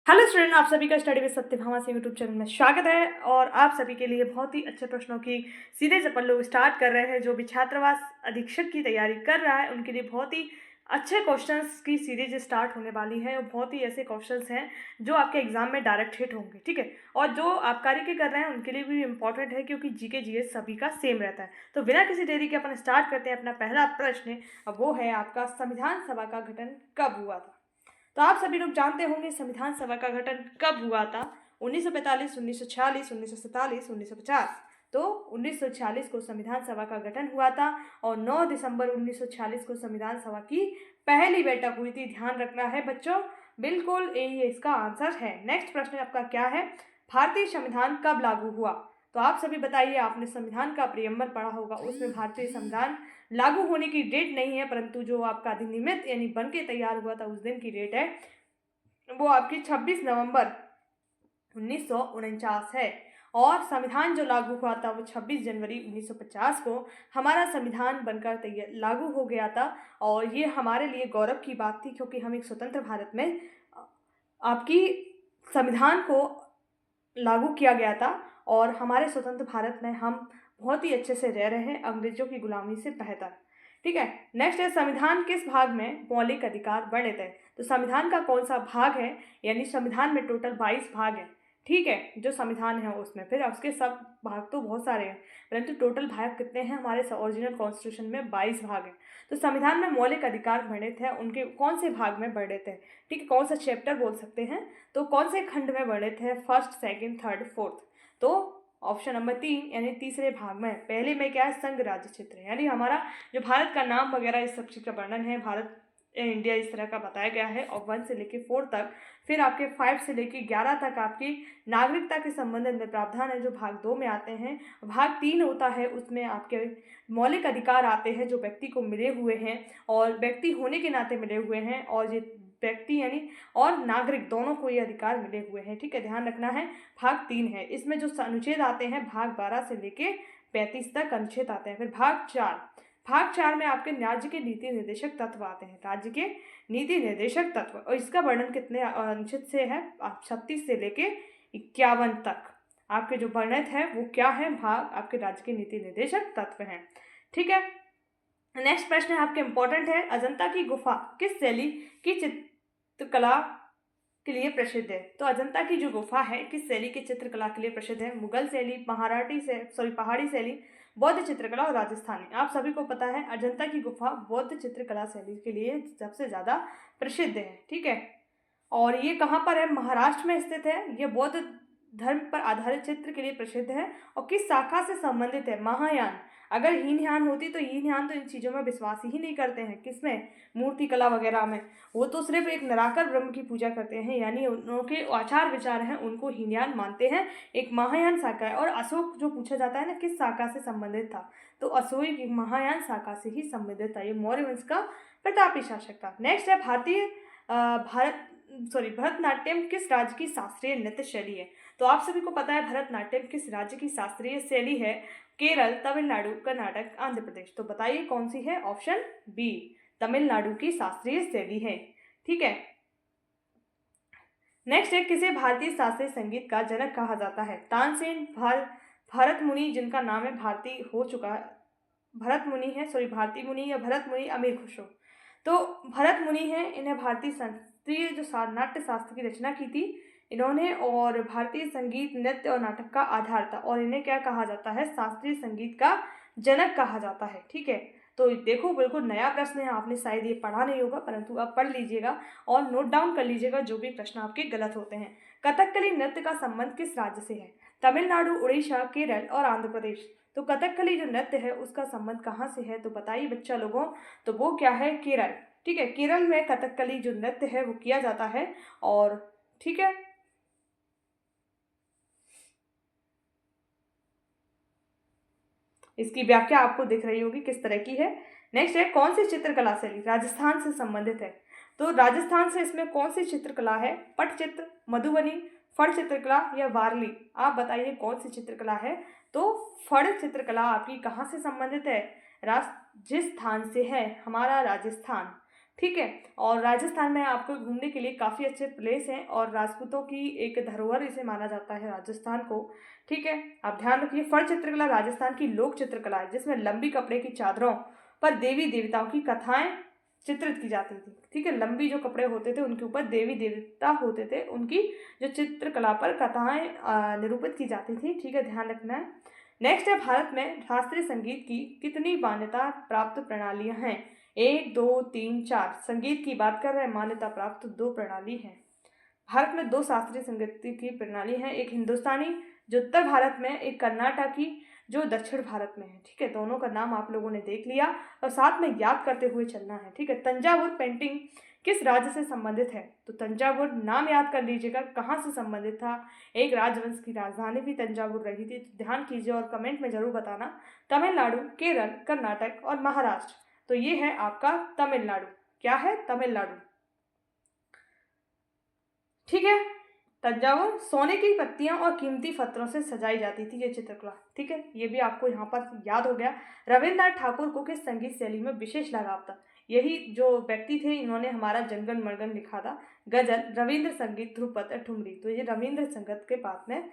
Hello student, आप सभी का स्टडी विद सत्यभामा से यूट्यूब चैनल में स्वागत है। और आप सभी के लिए बहुत ही अच्छे प्रश्नों की सीरीज अपन लोग स्टार्ट कर रहे हैं। जो भी छात्रावास अधीक्षक की तैयारी कर रहा है उनके लिए बहुत ही अच्छे क्वेश्चंस की सीरीज स्टार्ट होने वाली है। और बहुत ही ऐसे क्वेश्चंस हैं जो आपके एग्जाम में डायरेक्ट हिट होंगे, ठीक है। और जो आबकारी के कर रहे हैं उनके लिए भी इंपॉर्टेंट है, क्योंकि जीके जीएस सभी का सेम रहता है। तो बिना किसी देरी के अपन स्टार्ट करते हैं। अपना पहला प्रश्न वो है आपका, संविधान सभा का गठन कब हुआ था? तो आप सभी लोग जानते होंगे संविधान सभा का गठन कब हुआ था। 1945, 1946, 1947, 1950। तो 1946 को संविधान सभा का गठन हुआ था और 9 दिसंबर 1946 को संविधान सभा की पहली बैठक हुई थी। ध्यान रखना है बच्चों, बिल्कुल यही इसका आंसर है। नेक्स्ट प्रश्न आपका क्या है? भारतीय संविधान कब लागू हुआ? तो आप सभी बताइए, आपने संविधान का प्रियम्बर पढ़ा होगा, उसमें भारतीय संविधान लागू होने की डेट नहीं है, परंतु जो आपका अधिनियमित यानी बन के तैयार हुआ था उस दिन की डेट है, वो आपकी 26 नवंबर 1949 है। और संविधान जो लागू हुआ था वो 26 जनवरी 1950 को हमारा संविधान बनकर तैयार लागू हो गया था। और ये हमारे लिए गौरव की बात थी, क्योंकि हम एक स्वतंत्र भारत में आपकी संविधान को लागू किया गया था। और हमारे स्वतंत्र भारत में हम बहुत ही अच्छे से रह रहे हैं, अंग्रेजों की गुलामी से बेहतर, ठीक है। नेक्स्ट है, संविधान किस भाग में मौलिक अधिकार वर्णित है? तो संविधान का कौन सा भाग है? यानी संविधान में टोटल 22 भाग हैं, ठीक है, जो संविधान है उसमें। फिर उसके सब भाग तो बहुत सारे हैं, परंतु टोटल भाग कितने हैं? हमारे ओरिजिनल कॉन्स्टिट्यूशन में 22 भाग हैं। तो संविधान में मौलिक अधिकार वर्णित है, उनके कौन से भाग में वर्णित है, ठीक है, कौन सा चैप्टर बोल सकते हैं, तो कौन से खंड में वर्णित है? First, second, third, fourth. तो ऑप्शन नंबर 3 यानी तीसरे भाग में। पहले में क्या है? संघ राज्य क्षेत्र, यानी हमारा जो भारत का नाम वगैरह इस सब चीज़ का वर्णन है, भारत इंडिया इस तरह का बताया गया है। और 1 से लेके 4 तक, फिर आपके 5 से लेके 11 तक आपकी नागरिकता के संबंधित में प्रावधान है, जो भाग 2 में आते हैं। भाग 3 होता है, उसमें आपके मौलिक अधिकार आते हैं जो व्यक्ति को मिले हुए हैं और व्यक्ति होने के नाते मिले हुए हैं, और ये व्यक्ति यानी और नागरिक दोनों को ये अधिकार मिले हुए हैं, ठीक है, ध्यान रखना है। भाग 3 है, इसमें जो अनुच्छेद आते हैं भाग 12 से लेके 35 तक अनुच्छेद आते हैं। फिर भाग 4 में आपके राज्य के नीति निर्देशक तत्व आते हैं, राज्य के नीति निर्देशक तत्व। और इसका वर्णन कितने अनुच्छेद से है? 36 से लेके 51 तक आपके जो वर्णित है वो क्या है? भाग आपके राज्य के नीति निर्देशक तत्व हैं, ठीक है। नेक्स्ट प्रश्न है आपके इम्पोर्टेंट है, अजंता की गुफा किस शैली की चित्रकला के लिए प्रसिद्ध है? तो अजंता की जो गुफा है किस शैली की चित्रकला के लिए प्रसिद्ध है? मुगल शैली, पहाड़ी शैली, बौद्ध चित्रकला और राजस्थानी। आप सभी को पता है अजंता की गुफा बौद्ध चित्रकला शैली के लिए सबसे ज़्यादा प्रसिद्ध है, ठीक है। और ये कहाँ पर है? महाराष्ट्र में स्थित है। ये बौद्ध धर्म पर आधारित चित्र के लिए प्रसिद्ध है। और किस शाखा से संबंधित है? महायान। अगर हीनयान होती तो हीनयान तो इन चीज़ों में विश्वास ही नहीं करते हैं। किसमें? मूर्ति कला वगैरह में। वो तो सिर्फ एक निराकार ब्रह्म की पूजा करते हैं, यानी उनके आचार विचार हैं उनको हीनयान मानते हैं। एक महायान शाखा है। और अशोक जो पूछा जाता है ना, किस शाखा से संबंधित था? तो अशोक एक महायान शाखा से ही संबंधित था। ये मौर्य वंश का प्रतापी शासक था। नेक्स्ट है, भरतनाट्यम किस राज्य की शास्त्रीय नृत्य शैली है? तो आप सभी को पता है भरतनाट्यम किस राज्य की शास्त्रीय शैली है? केरल, तमिलनाडु, कर्नाटक, आंध्र प्रदेश। तो बताइए कौन सी है? ऑप्शन बी, तमिलनाडु की शास्त्रीय शैली है, ठीक है। नेक्स्ट है, किसे भारतीय शास्त्रीय संगीत का जनक कहा जाता है? तानसेन, भरत मुनि, जिनका नाम है भारती हो चुका है, भरत मुनि है, भारती मुनि या भरत मुनि, अमीर खुसरो। तो भरत मुनि हैं, इन्हें भारतीय शास्त्रीय जो नाट्य शास्त्र की रचना की थी इन्होंने, और भारतीय संगीत, नृत्य और नाटक का आधार था। और इन्हें क्या कहा जाता है? शास्त्रीय संगीत का जनक कहा जाता है, ठीक है। तो देखो, बिल्कुल नया प्रश्न है, आपने शायद ये पढ़ा नहीं होगा, परंतु आप पढ़ लीजिएगा और नोट डाउन कर लीजिएगा जो भी प्रश्न आपके गलत होते हैं। कथकली नृत्य का संबंध किस राज्य से है? तमिलनाडु, उड़ीसा, केरल और आंध्र प्रदेश। तो कथकली जो नृत्य है उसका संबंध कहाँ से है? तो बताइए बच्चा लोगों, तो वो क्या है? केरल, ठीक है। केरल में कथकली जो नृत्य है वो किया जाता है, और ठीक है। इसकी व्याख्या आपको दिख रही होगी किस तरह की है। नेक्स्ट है, कौन सी चित्रकला शैली राजस्थान से संबंधित है? तो राजस्थान से इसमें कौन सी चित्रकला है? पटचित्र, मधुबनी, फड़ चित्रकला या वारली। आप बताइए कौन सी चित्रकला है? तो फड़ चित्रकला आपकी कहाँ से संबंधित है? राजस्थान से है, हमारा राजस्थान। ठीक है। और राजस्थान में आपको घूमने के लिए काफ़ी अच्छे प्लेस हैं और राजपूतों की एक धरोहर इसे माना जाता है राजस्थान को। ठीक है, आप ध्यान रखिए। फर चित्रकला राजस्थान की लोक चित्रकला है जिसमें लंबी कपड़े की चादरों पर देवी देवताओं की कथाएं चित्रित की जाती थी। ठीक है, लंबी जो कपड़े होते थे उनके ऊपर देवी देवता होते थे, उनकी जो चित्रकला पर कथाएं निरूपित की जाती थी। ठीक है, ध्यान रखना है। नेक्स्ट है, भारत में शास्त्रीय संगीत की कितनी मान्यता प्राप्त प्रणालियां हैं? 1, 2, 3, 4। संगीत की बात कर रहे हैं, मान्यता प्राप्त 2 प्रणाली है। भारत में 2 शास्त्रीय संगीत की प्रणाली है, एक हिंदुस्तानी जो उत्तर भारत में, एक कर्नाटकी जो दक्षिण भारत में है। ठीक है, दोनों का नाम आप लोगों ने देख लिया और साथ में याद करते हुए चलना है। ठीक है, तंजावुर पेंटिंग किस राज्य से संबंधित है? तो तंजावुर नाम याद कर लीजिएगा, कहाँ से संबंधित था। एक राजवंश की राजधानी भी तंजावुर रही थी, तो ध्यान कीजिए और कमेंट में जरूर बताना। तमिलनाडु, केरल, कर्नाटक और महाराष्ट्र। तो ये है आपका तमिलनाडु। क्या है? तमिलनाडु। ठीक है, तंजावुर सोने की पत्तियां और कीमती पत्थरों से सजाई जाती थी ये चित्रकला। ठीक है, ये भी आपको यहाँ पर याद हो गया। रविन्द्रनाथ ठाकुर को किस संगीत शैली में विशेष लगाव था? यही जो व्यक्ति थे, इन्होंने हमारा जनगण मनगण लिखा था, गजल, रविंद्र संगीत, ध्रुपद, ठुमरी। तो ये रविंद्र संगीत के पास में